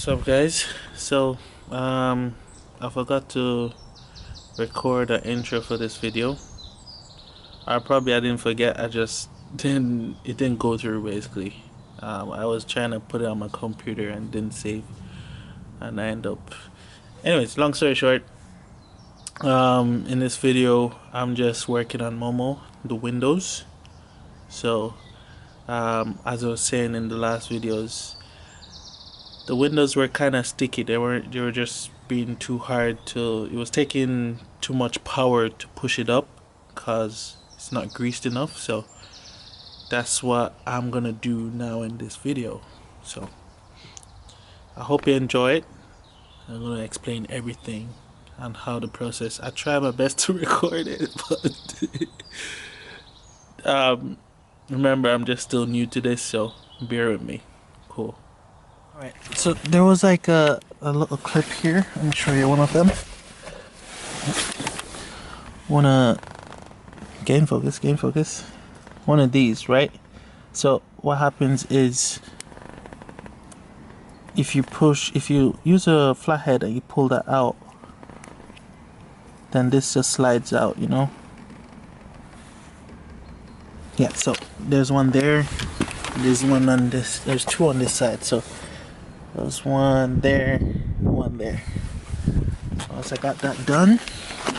What's up, guys? So, I forgot to record an intro for this video. I didn't forget. I just didn't. It didn't go through basically. I was trying to put it on my computer and didn't save, and I end up. Anyways, long story short. In this video, I'm just working on Momo, the windows. So, as I was saying in the last videos, the windows were kind of sticky. They were just being too hard to. It was taking too much power to push it up because it's not greased enough. So that's what I'm gonna do now in this video. So I hope you enjoy it. I'm gonna explain everything and how the process. I try my best to record it, but remember, I'm just still new to this, so bear with me. Cool. Alright, so there was like a little clip here. Let me show you one of them. Wanna gain focus. One of these, right? So what happens is if you use a flathead and you pull that out, then this just slides out, you know? Yeah, so there's one there, there's one on this, there's two on this side, so there's one there, one there. Once I got that done,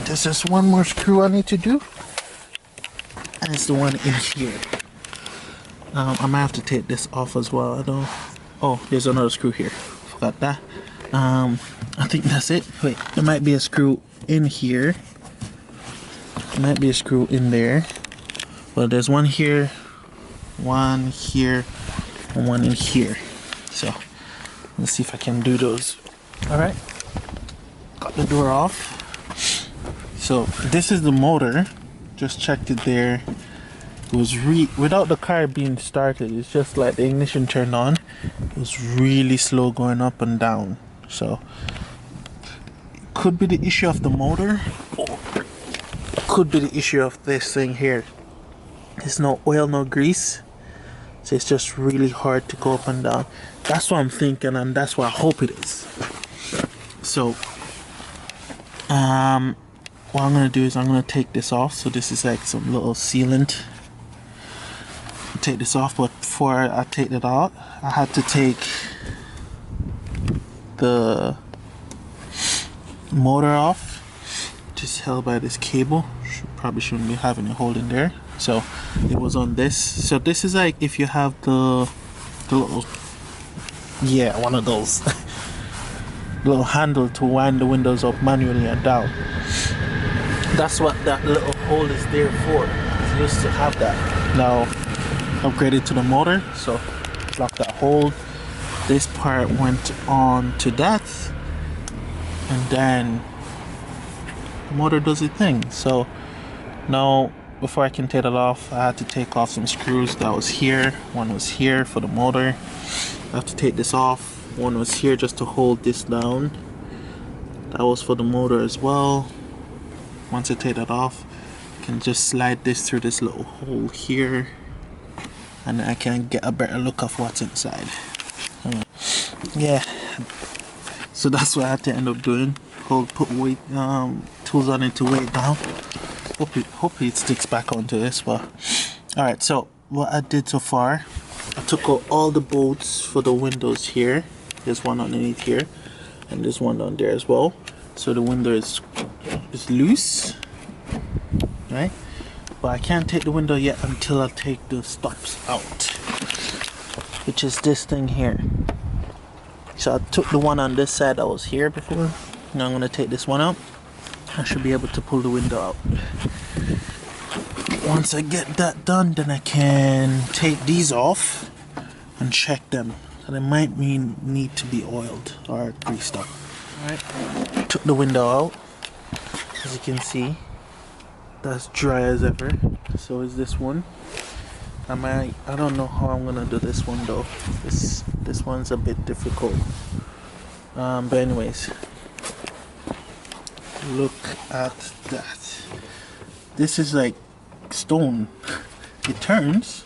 there's just one more screw I need to do, and it's the one in here. I might have to take this off as well. I don't. Oh, there's another screw here. Forgot that. I think that's it. Wait, there might be a screw in here. There might be a screw in there. Well, there's one here, and one in here. So let's see if I can do those. All right. Got the door off. So this is the motor. Just checked it there. It was without the car being started, it's just like the ignition turned on. It was really slow going up and down. So it could be the issue of the motor, or it could be the issue of this thing here. There's no oil, no grease, so it's just really hard to go up and down. That's what I'm thinking, and that's what I hope it is. So what I'm gonna do is I'm gonna take this off. So this is like some little sealant. Take this off, but before I take it out, I had to take the motor off, just held by this cable. Probably shouldn't be having it holding there. So it was on this. So this is like if you have the little, yeah, one of those little handle to wind the windows up manually and down. That's what that little hole is there for. I used to have that. Now upgraded to the motor, so lock that hole. This part went on to that, and then the motor does its thing. So now before I can take it off, I had to take off some screws that was here. One was here for the motor. I have to take this off. One was here just to hold this down. That was for the motor as well. Once I take that off, I can just slide this through this little hole here, and I can get a better look of what's inside. Yeah, so that's what I had to end up doing. Put weight tools on it to weigh it down. Hopefully it sticks back onto this. But all right, so what I did so far, I took out all the bolts for the windows here. There's one underneath here, and there's one down there as well. So the window is loose, right? But I can't take the window yet until I take the stops out, which is this thing here. So I took the one on this side that was here before. Now I'm gonna take this one out. I should be able to pull the window out. Once I get that done, then I can take these off and check them. So they might need to be oiled or greased up. Alright, took the window out. As you can see, that's dry as ever. So is this one. I don't know how I'm gonna do this one though. This one's a bit difficult. But anyways, look at that. This is like stone. It turns.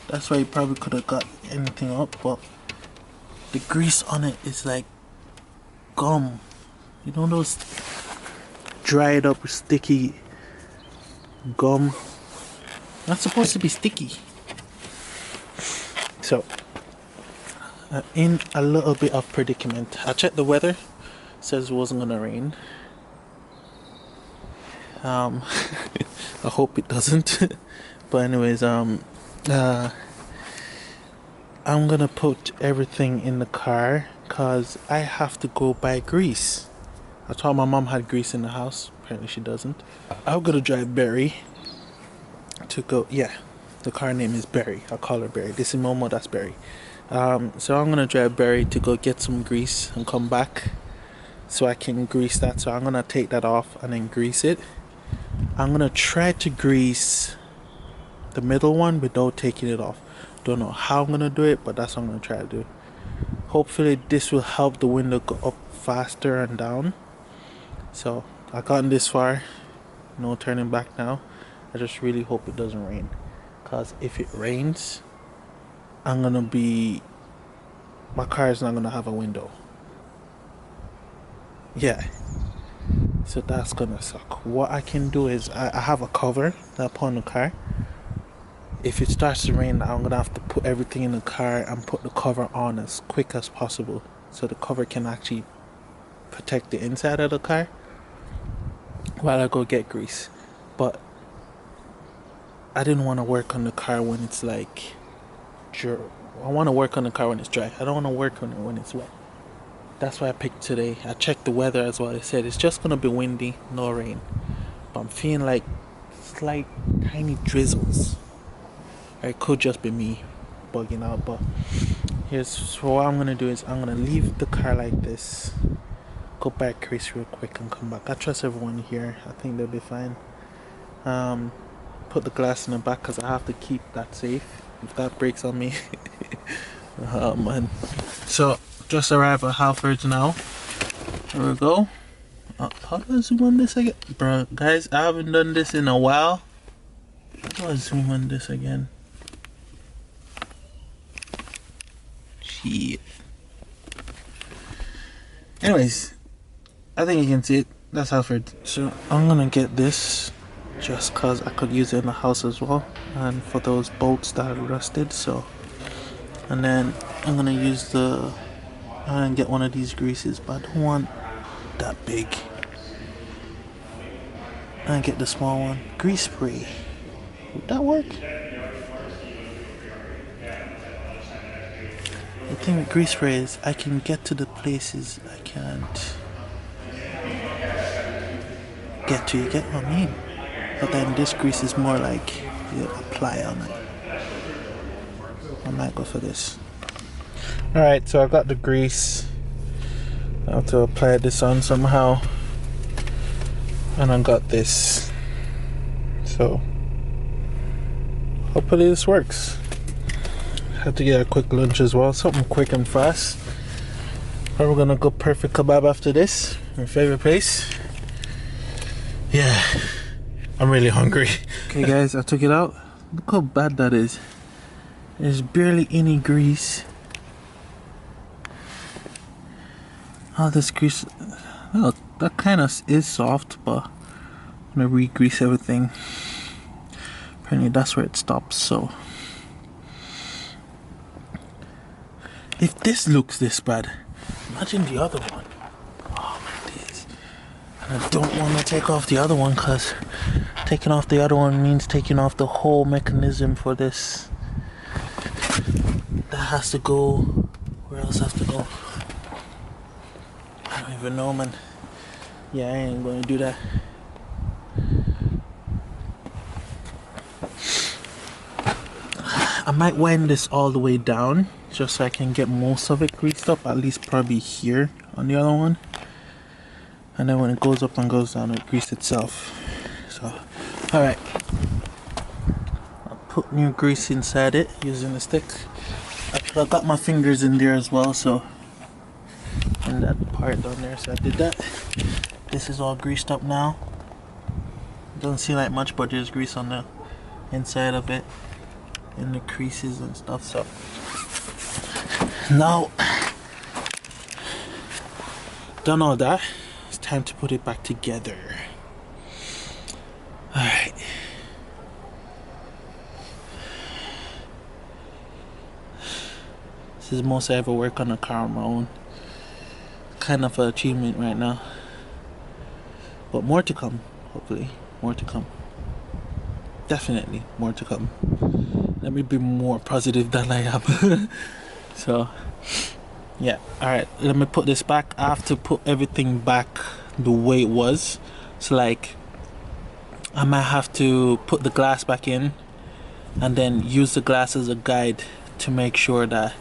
That's why you probably could have got anything up, but the grease on it is like gum. You know those dried up sticky gum? Not supposed to be sticky. So in a little bit of predicament. I checked the weather, says it wasn't gonna rain. I hope it doesn't. But anyways, I'm gonna put everything in the car because I have to go buy grease. I thought my mom had grease in the house. Apparently she doesn't. I'm gonna drive Barry to go. Yeah, the car name is Barry. I'll call her Barry. This is Momo, that's Barry. So I'm gonna drive Barry to go get some grease and come back so I can grease that. So I'm gonna take that off and then grease it. I'm gonna try to grease the middle one without taking it off. Don't know how I'm gonna do it, but that's what I'm gonna try to do. Hopefully this will help the window go up faster and down. So I gotten this far, no turning back now. I just really hope it doesn't rain, because if it rains, my car is not gonna have a window. Yeah, so that's gonna suck. What I can do is I have a cover that I put on the car. If it starts to rain, I'm gonna have to put everything in the car and put the cover on as quick as possible, so the cover can actually protect the inside of the car while I go get grease. But I didn't want to work on the car when it's like I want to work on the car when it's dry. I don't want to work on it when it's wet. That's why I picked today. I checked the weather as well. It said it's just gonna be windy, no rain. But I'm feeling like slight tiny drizzles. Or it could just be me bugging out. But so what I'm gonna do is I'm gonna leave the car like this, go back grease real quick and come back. I trust everyone here. I think they'll be fine. Put the glass in the back because I have to keep that safe if that breaks on me. Oh man. So just arrived at Halfords now. There we go. How do I zoom on this again? Bro, guys, I haven't done this in a while. How do I zoom on this again? Shit. Anyways, I think you can see it. That's Halfords. So I'm gonna get this just cause I could use it in the house as well, and for those bolts that are rusted. So, and then I'm gonna use and get one of these greases, but I don't want that big. And get the small one. Grease spray. Would that work? The thing with grease spray is I can get to the places I can't get to. You get what I mean? But then this grease is more like you apply on it. I might go for this. Alright, so I got the grease. I have to apply this on somehow. And I got this. So hopefully this works. Had to get a quick lunch as well, something quick and fast. We're gonna go Perfect Kebab after this. My favorite place. Yeah, I'm really hungry. Okay guys, I took it out. Look how bad that is. There's barely any grease. All this grease, well, that kind of is soft, but I'm gonna re-grease everything. Apparently that's where it stops. So if this looks this bad, imagine the other one. Oh my days. And I don't want to take off the other one, because taking off the other one means taking off the whole mechanism for this. That has to go. Where else has to go? I don't even know, man. Yeah, I ain't gonna do that. I might wind this all the way down just so I can get most of it greased up, at least probably here on the other one. And then when it goes up and goes down, it grease itself. So, alright. I'll put new grease inside it using the stick. Actually, I got my fingers in there as well, so in that part down there, so I did that. This is all greased up now. Doesn't seem like much, but there's grease on the inside of it, in the creases and stuff. So now Done all that. It's time to put it back together. Alright. This is the most I ever work on a car on my own. Kind of an achievement right now. But more to come, hopefully. More to come. Definitely more to come. Let me be more positive than I am. So, yeah. Alright, let me put this back. I have to put everything back the way it was. So, like, I might have to put the glass back in and then use the glass as a guide to make sure that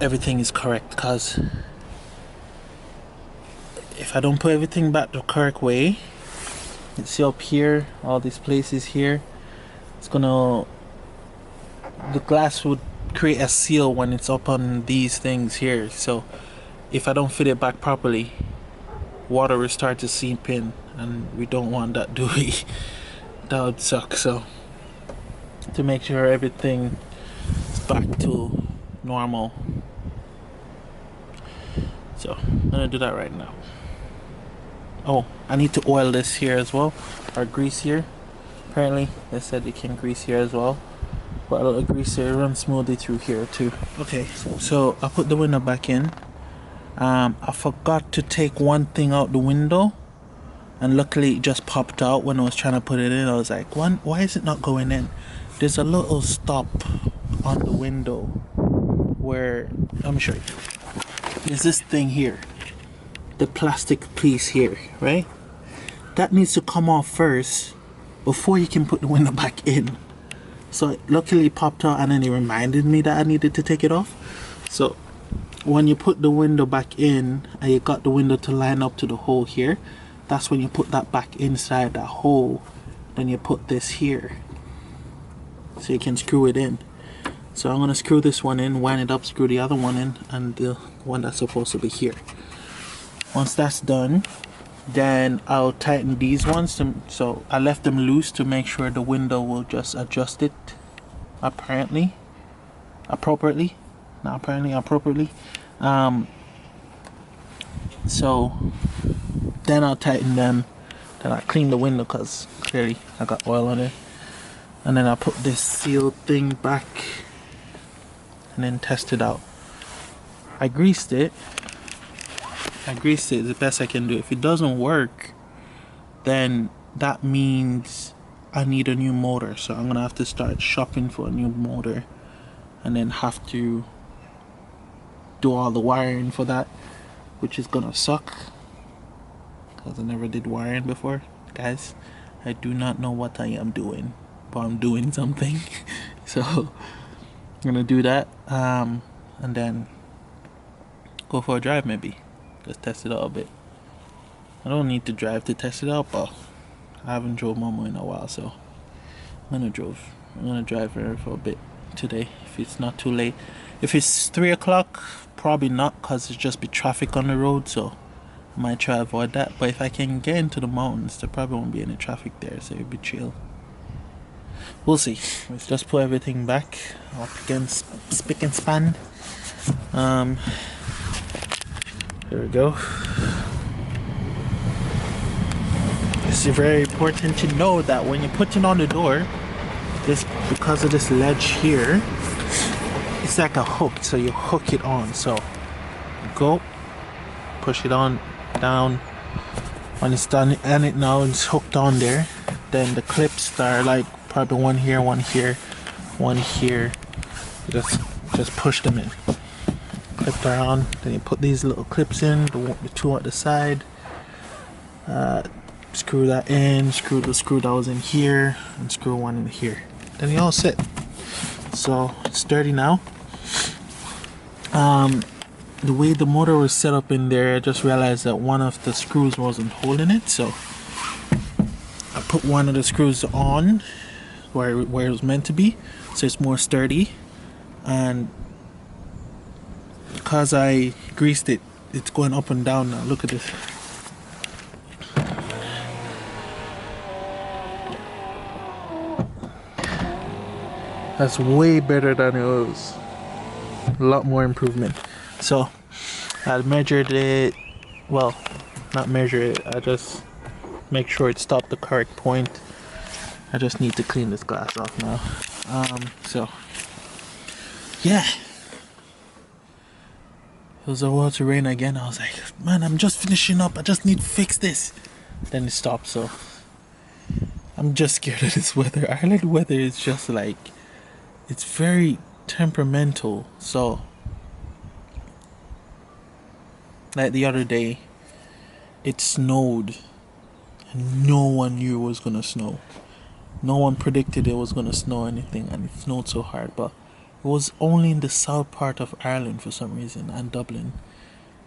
everything is correct, because if I don't put everything back the correct way, you see up here, all these places here, the glass would create a seal when it's up on these things here. So if I don't fit it back properly, water will start to seep in, and we don't want that, do we? That would suck. So to make sure everything is back to normal, so I'm gonna do that right now. Oh, I need to oil this here as well, or grease here. Apparently they said you can grease here as well, but a little grease here runs smoothly through here too. Okay, so I put the window back in. I forgot to take one thing out the window, and luckily it just popped out when I was trying to put it in. I was like, why is it not going in? There's a little stop on the window where, let me show you. There's this thing here, the plastic piece here, right? That needs to come off first before you can put the window back in. So it luckily popped out, and then it reminded me that I needed to take it off. So when you put the window back in and you got the window to line up to the hole here, that's when you put that back inside that hole. Then you put this here so you can screw it in. So I'm going to screw this one in, wind it up, screw the other one in, and the one that's supposed to be here. Once that's done, then I'll tighten these ones so I left them loose to make sure the window will just adjust it appropriately. So then I'll tighten them, then I'll clean the window because clearly I got oil on it, and then I'll put this seal thing back and then test it out. I greased it the best I can do. If it doesn't work, then that means I need a new motor, so I'm gonna have to start shopping for a new motor and then have to do all the wiring for that, which is gonna suck because I never did wiring before. Guys, I do not know what I am doing, but I'm doing something. So I'm gonna do that and then go for a drive, maybe just test it out a bit. I don't need to drive to test it out, but I haven't drove Momo in a while, so I'm gonna drive her for a bit today if it's not too late. If it's 3 o'clock, probably not, because it's just be traffic on the road, so I might try to avoid that. But if I can get into the mountains, there probably won't be any traffic there, so it'll be chill. We'll see. Let's just put everything back up against spick and span. There we go. It's very important to know that when you put it on the door, because of this ledge here, it's like a hook, so you hook it on. So go, push it on, down. When it's done, and it now it's hooked on there, then the clips are like probably one here, one here, one here. You just push them in. Clip around, then you put these little clips in, the two at the side. Screw that in, screw the screw that was in here, and screw one in here. Then you're all set. So it's dirty now. The way the motor was set up in there, I just realized that one of the screws wasn't holding it, so I put one of the screws on where it was meant to be, so it's more sturdy. And because I greased it, it's going up and down now. Look at this. That's way better than it was. A lot more improvement. So I measured it, well, not measure it, I just make sure it stopped the correct point. I just need to clean this glass off now. So yeah, it was about to rain again. I was like, man, I'm just finishing up, I just need to fix this. Then it stopped. So I'm just scared of this weather. Ireland weather is just like, it's very temperamental. So like the other day, it snowed and no one knew it was gonna snow. No one predicted it was gonna snow anything, and it snowed so hard. But it was only in the south part of Ireland for some reason, and Dublin.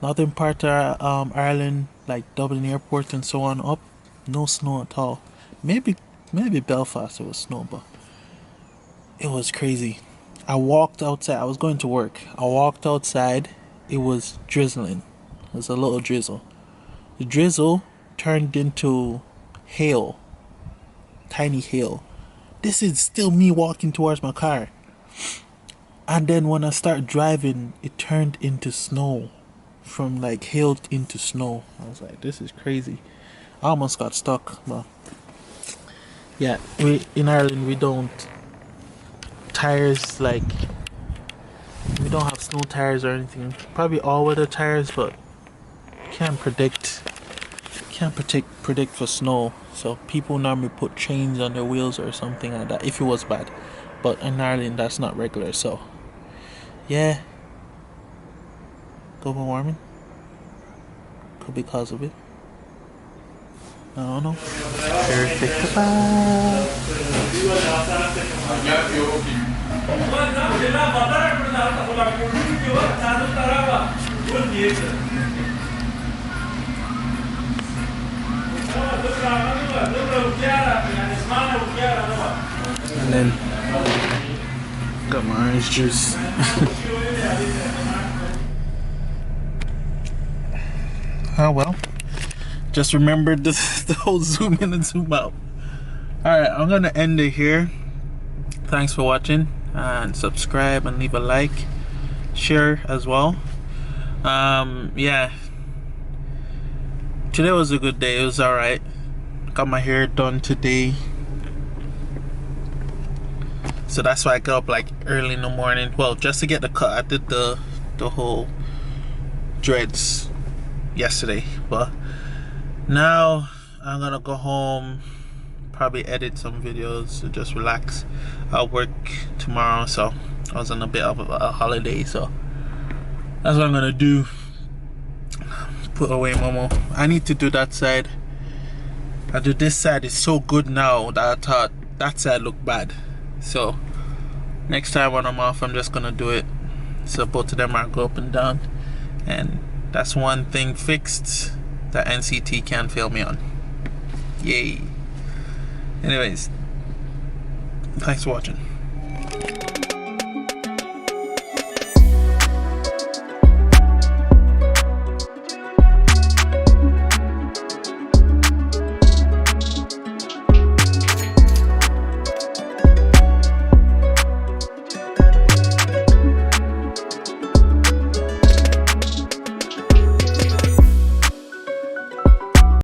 Northern part of Ireland, like Dublin Airport and so on, up, no snow at all. Maybe Belfast there was snow, but it was crazy. I walked outside. I was going to work. I walked outside. It was drizzling. It was a little drizzle. The drizzle turned into hail, tiny hail. This is still me walking towards my car. And then when I start driving, it turned into snow. From like hail into snow. I was like, this is crazy. I almost got stuck, but yeah, we in Ireland we don't tires like we don't have snow tires or anything. Probably all weather tires, but can't predict for snow. So people normally put chains on their wheels or something like that if it was bad. But in Ireland that's not regular, so yeah. Global warming could be cause of it. I don't know. Perfect. Bye. And then got my orange juice. Oh well. Just remembered the whole zoom in and zoom out. Alright, I'm gonna end it here. Thanks for watching, and subscribe and leave a like, share as well. Yeah, today was a good day. It was alright. Got my hair done today, so that's why I got up like early in the morning. Well, just to get the cut. I did the whole dreads yesterday, but now I'm gonna go home, probably edit some videos to just relax. I'll work tomorrow, so I was on a bit of a holiday, so that's what I'm gonna do. Put away Momo. I need to do that side. I do this side. It's so good now that I thought that side looked bad. So next time when I'm off, I'm just gonna do it so both of them are go up and down, and that's one thing fixed that NCT can't fail me on. Yay. Anyways, thanks for watching.